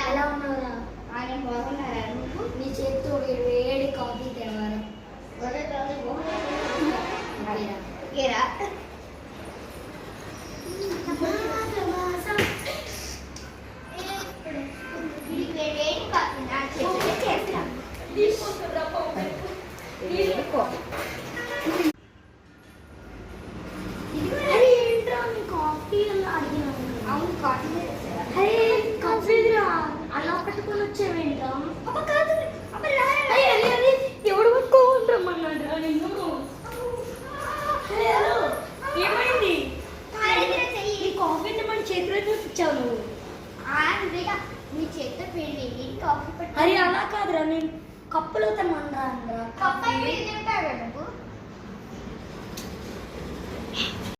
ఎలా ఉన్నావురా? ఆయన బాగున్నారా? నువ్వు నీ చేతితో వేడి కాఫీ తేవారా? ఏరా కాఫీ అలా అడిగినాను. అవును కాఫీ అరే కాఫీరా అలా పట్టుకొని వచ్చావేంట్రా? కాదు అరే ఎవడు పట్టుకోమంటామన్నాడు నిన్ను. ఏమైంది? ఈ కాఫీని మన చేతిలో చూపించావు నువ్వు. నీ చేత పిండి కాఫీ అరే అలా కాదురా, నేను కప్పులో తెమ్మంటారా? కప్ప